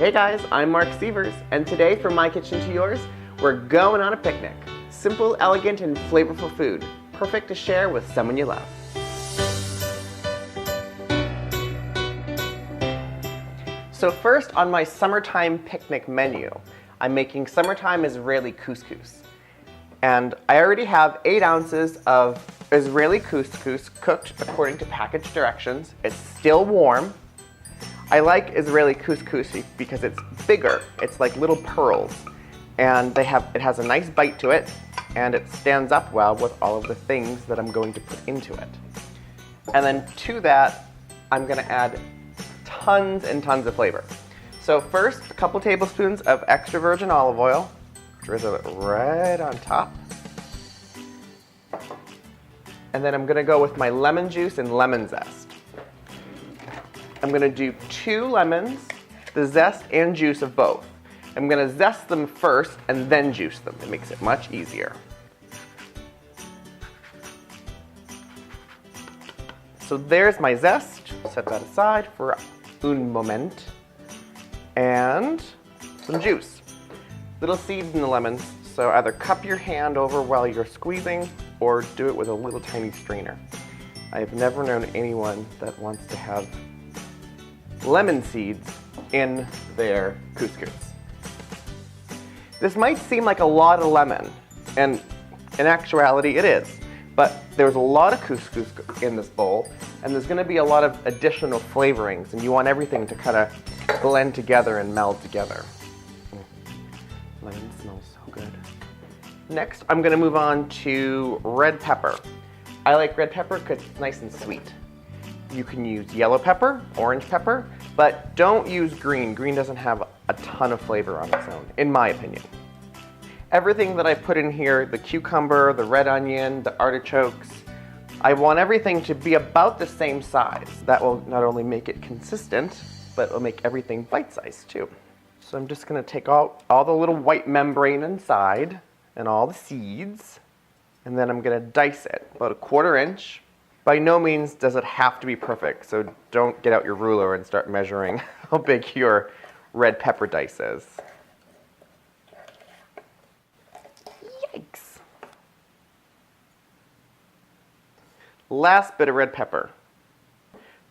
Hey guys, I'm Marc Sievers, and today from my kitchen to yours, we're going on a picnic. Simple, elegant, and flavorful food, perfect to share with someone you love. So first on my summertime picnic menu, I'm making summertime Israeli couscous. And I already have 8 ounces of Israeli couscous cooked according to package directions. It's still warm. I like Israeli couscous because it's bigger. It's like little pearls. And it has a nice bite to it, and it stands up well with all of the things that I'm going to put into it. And then to that, I'm going to add tons and tons of flavor. So first, a couple tablespoons of extra virgin olive oil. Drizzle it right on top. And then I'm going to go with my lemon juice and lemon zest. I'm going to do 2 lemons, the zest and juice of both. I'm going to zest them first and then juice them. It makes it much easier. So there's my zest. Set that aside for un moment. And some juice. Little seeds in the lemons, so either cup your hand over while you're squeezing or do it with a little tiny strainer. I have never known anyone that wants to have lemon seeds in their couscous. This might seem like a lot of lemon, and in actuality it is, but there's a lot of couscous in this bowl, and there's going to be a lot of additional flavorings, and you want everything to kind of blend together and meld together. Lemon smells so good. Next, I'm going to move on to red pepper. I like red pepper because it's nice and sweet. You can use yellow pepper, orange pepper, but don't use green. Green doesn't have a ton of flavor on its own, in my opinion. Everything that I put in here, the cucumber, the red onion, the artichokes, I want everything to be about the same size. That will not only make it consistent, but it will make everything bite-sized too. So I'm just going to take all the little white membrane inside and all the seeds, and then I'm going to dice it about 1/4 inch. By no means does it have to be perfect, so don't get out your ruler and start measuring how big your red pepper dice is. Yikes. Last bit of red pepper.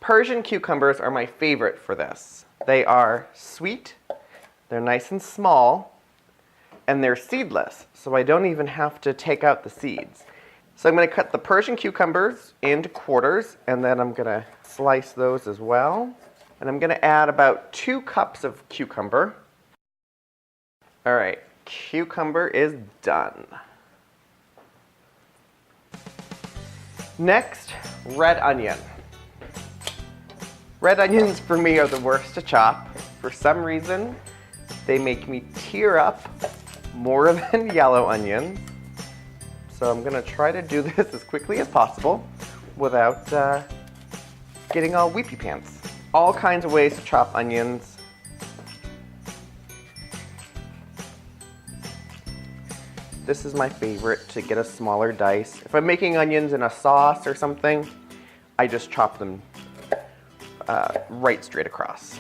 Persian cucumbers are my favorite for this. They are sweet, they're nice and small, and they're seedless, so I don't even have to take out the seeds. So I'm going to cut the Persian cucumbers into quarters, and then I'm going to slice those as well. And I'm going to add about 2 cups of cucumber. All right, cucumber is done. Next, red onion. Red onions for me are the worst to chop. For some reason, they make me tear up more than yellow onions. So I'm going to try to do this as quickly as possible without getting all weepy pants. All kinds of ways to chop onions. This is my favorite, to get a smaller dice. If I'm making onions in a sauce or something, I just chop them right straight across.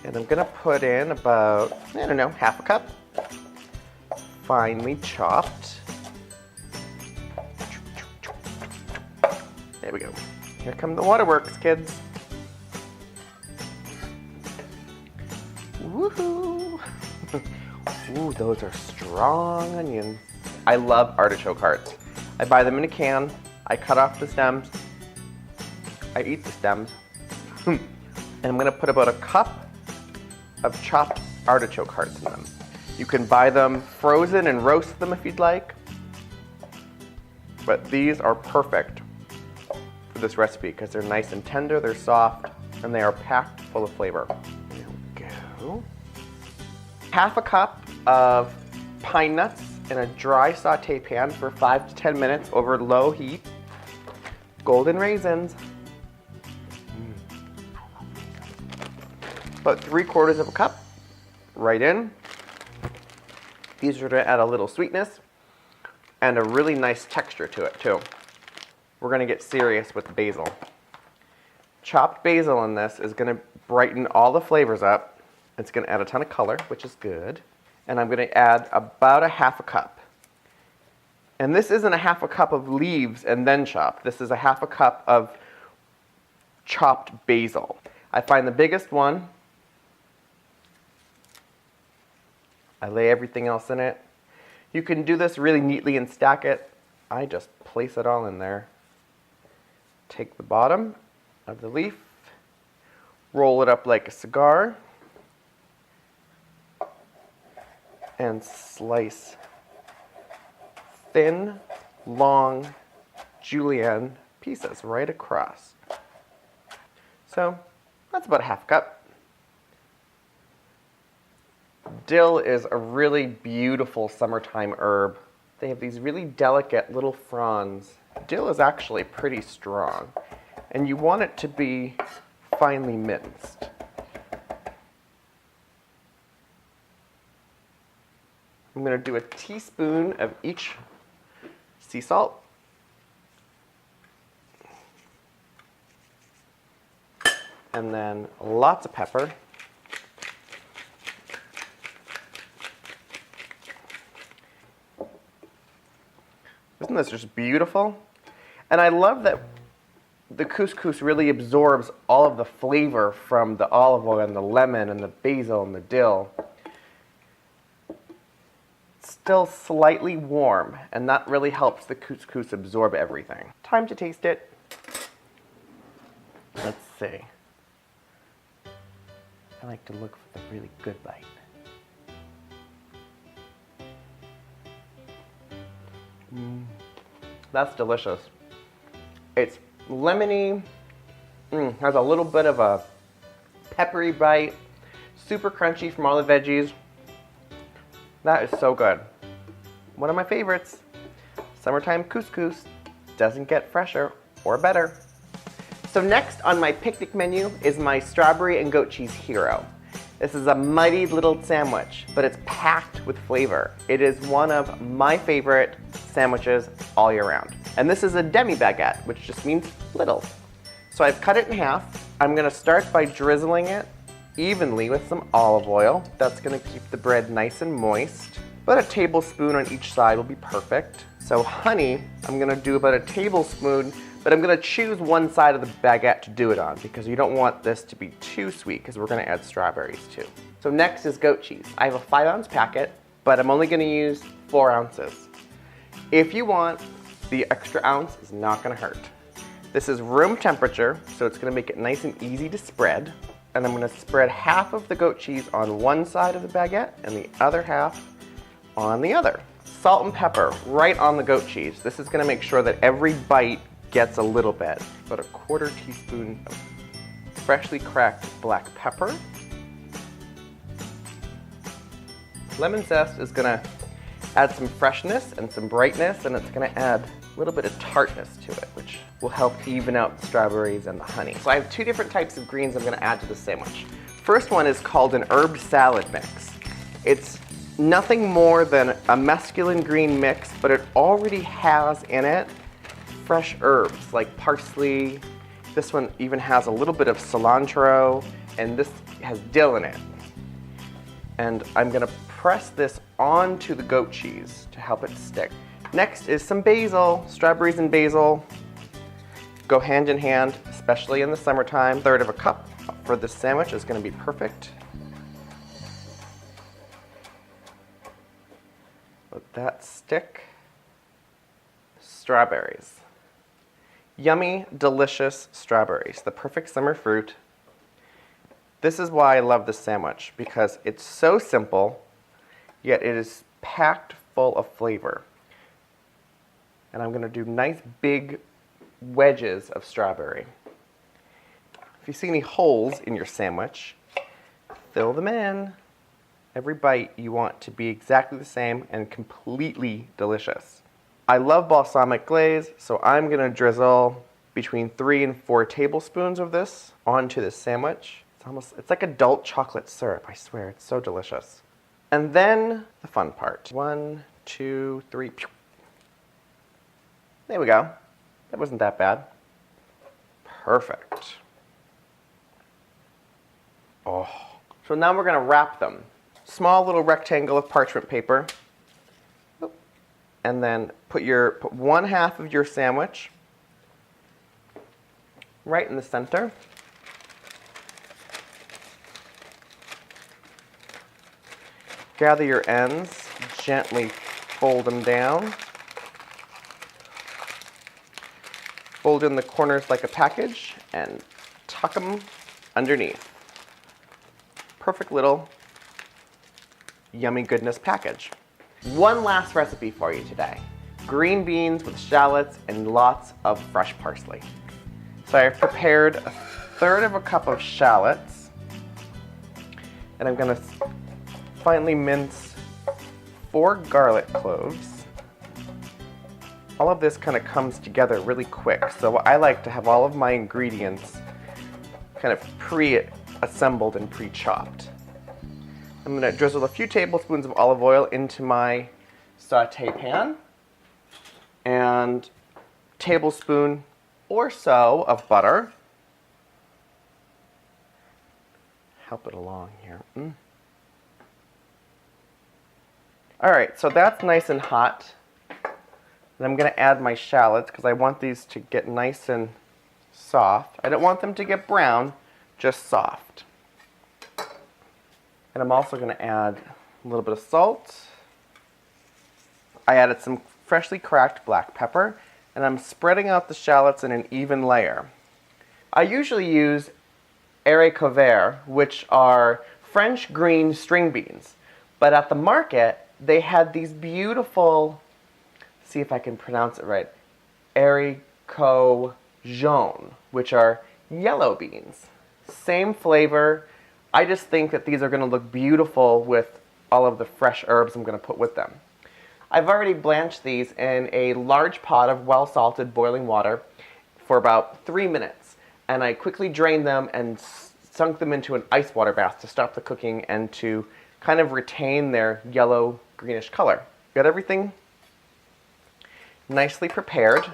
And I'm going to put in about, I don't know, 1/2 cup, finely chopped. There we go. Here come the waterworks, kids. Woohoo! Ooh, those are strong onions. I love artichoke hearts. I buy them in a can. I cut off the stems. I eat the stems. And I'm going to put about 1 cup of chopped artichoke hearts in them. You can buy them frozen and roast them if you'd like. But these are perfect for this recipe because they're nice and tender, they're soft, and they are packed full of flavor. There we go. 1/2 cup of pine nuts in a dry saute pan for 5 to 10 minutes over low heat. Golden raisins. About 3/4 of a cup, right in. These are going to add a little sweetness and a really nice texture to it too. We're going to get serious with the basil. Chopped basil in this is going to brighten all the flavors up. It's going to add a ton of color, which is good. And I'm going to add about a half a cup. And this isn't a half a cup of leaves and then chopped. This is a half a cup of chopped basil. I find the biggest one. I lay everything else in it. You can do this really neatly and stack it. I just place it all in there. Take the bottom of the leaf, roll it up like a cigar, and slice thin, long julienne pieces right across. So that's about a half cup. Dill is a really beautiful summertime herb. They have these really delicate little fronds. Dill is actually pretty strong, and you want it to be finely minced. I'm going to do a teaspoon of each sea salt. And then lots of pepper. Isn't this just beautiful? And I love that the couscous really absorbs all of the flavor from the olive oil and the lemon and the basil and the dill. It's still slightly warm, and that really helps the couscous absorb everything. Time to taste it. Let's see. I like to look for the really good bite. That's delicious. It's lemony, has a little bit of a peppery bite, super crunchy from all the veggies. That is so good. One of my favorites. Summertime couscous doesn't get fresher or better. So next on my picnic menu is my strawberry and goat cheese hero. This is a mighty little sandwich, but it's packed with flavor. It is one of my favorite sandwiches all year round. And this is a demi-baguette, which just means little. So I've cut it in half. I'm gonna start by drizzling it evenly with some olive oil. That's gonna keep the bread nice and moist. About a tablespoon on each side will be perfect. So honey, I'm gonna do about a tablespoon, but I'm gonna choose one side of the baguette to do it on because you don't want this to be too sweet because we're gonna add strawberries too. So next is goat cheese. I have a 5-ounce packet, but I'm only gonna use 4 ounces. If you want, the extra ounce is not gonna hurt. This is room temperature, so it's gonna make it nice and easy to spread. And I'm gonna spread half of the goat cheese on one side of the baguette and the other half on the other. Salt and pepper right on the goat cheese. This is gonna make sure that every bite gets a little bit. About a 1/4 teaspoon of freshly cracked black pepper. Lemon zest is gonna add some freshness and some brightness, and it's gonna add a little bit of tartness to it, which will help even out the strawberries and the honey. So I have 2 different types of greens I'm gonna add to the sandwich. First one is called an herb salad mix. It's nothing more than a mesclun green mix, but it already has in it fresh herbs like parsley. This one even has a little bit of cilantro, and this has dill in it. And I'm gonna press this onto the goat cheese to help it stick. Next is some basil. Strawberries and basil go hand in hand, especially in the summertime. 1/3 of a cup for this sandwich is gonna be perfect. Let that stick. Strawberries. Yummy, delicious strawberries, the perfect summer fruit. This is why I love this sandwich, because it's so simple, yet it is packed full of flavor. And I'm gonna do nice big wedges of strawberry. If you see any holes in your sandwich, fill them in. Every bite you want to be exactly the same and completely delicious. I love balsamic glaze, so I'm gonna drizzle between 3 and 4 tablespoons of this onto this sandwich. It's like adult chocolate syrup, I swear, it's so delicious. And then the fun part. 1, 2, 3. Pew. There we go. That wasn't that bad. Perfect. Oh. So now we're going to wrap them. Small little rectangle of parchment paper. And then put one half of your sandwich right in the center. Gather your ends, gently fold them down. Fold in the corners like a package and tuck them underneath. Perfect little yummy goodness package. One last recipe for you today. Green beans with shallots and lots of fresh parsley. So I've prepared 1/3 cup of shallots, and I'm going to finely mince 4 garlic cloves. All of this kind of comes together really quick, so I like to have all of my ingredients kind of pre-assembled and pre-chopped. I'm going to drizzle a few tablespoons of olive oil into my saute pan, and a tablespoon or so of butter. Help it along here. All right, so that's nice and hot. And I'm going to add my shallots because I want these to get nice and soft. I don't want them to get brown, just soft. And I'm also going to add a little bit of salt. I added some freshly cracked black pepper, and I'm spreading out the shallots in an even layer. I usually use haricots verts, which are French green string beans. But at the market, they had these beautiful, see if I can pronounce it right, Artichoke Jaune, which are yellow beans. Same flavor. I just think that these are going to look beautiful with all of the fresh herbs I'm going to put with them. I've already blanched these in a large pot of well-salted boiling water for about 3 minutes. And I quickly drained them and sunk them into an ice water bath to stop the cooking and to kind of retain their yellow greenish color. Got everything nicely prepared.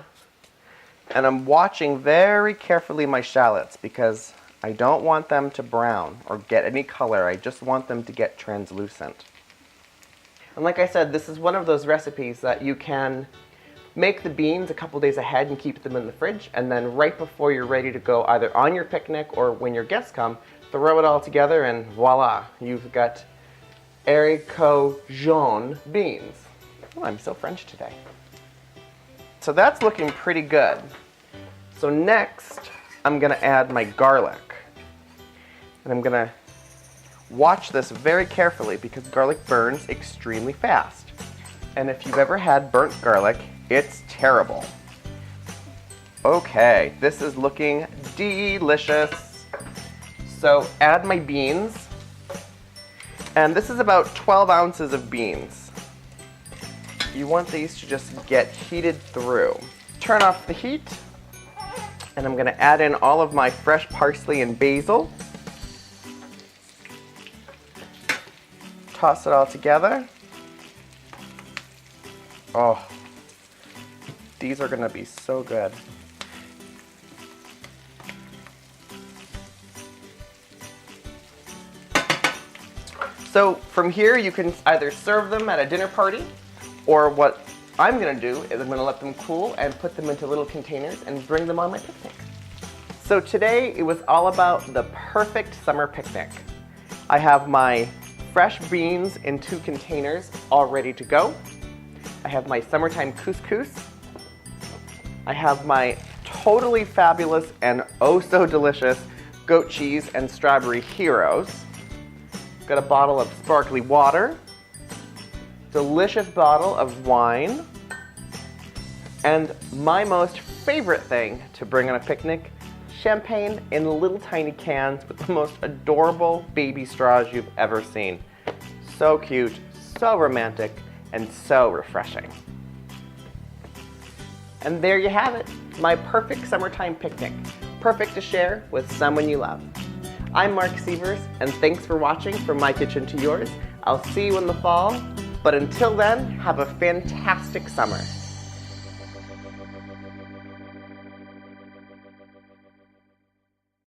And I'm watching very carefully my shallots because I don't want them to brown or get any color. I just want them to get translucent. And like I said, this is one of those recipes that you can make the beans a couple days ahead and keep them in the fridge, and then right before you're ready to go, either on your picnic or when your guests come, throw it all together and voila, you've got Haricots Jaune beans. Oh, I'm so French today. So that's looking pretty good. So next, I'm going to add my garlic. And I'm going to watch this very carefully because garlic burns extremely fast. And if you've ever had burnt garlic, it's terrible. Okay, this is looking delicious. So add my beans. And this is about 12 ounces of beans. You want these to just get heated through. Turn off the heat. And I'm going to add in all of my fresh parsley and basil. Toss it all together. Oh, these are going to be so good. So from here you can either serve them at a dinner party, or what I'm going to do is I'm going to let them cool and put them into little containers and bring them on my picnic. So today it was all about the perfect summer picnic. I have my fresh beans in 2 containers all ready to go. I have my summertime couscous. I have my totally fabulous and oh so delicious goat cheese and strawberry heroes. Got a bottle of sparkly water, delicious bottle of wine, and my most favorite thing to bring on a picnic, champagne in little tiny cans with the most adorable baby straws you've ever seen. So cute, so romantic, and so refreshing. And there you have it, my perfect summertime picnic. Perfect to share with someone you love. I'm Marc Sievers, and thanks for watching From My Kitchen to Yours. I'll see you in the fall, but until then, have a fantastic summer.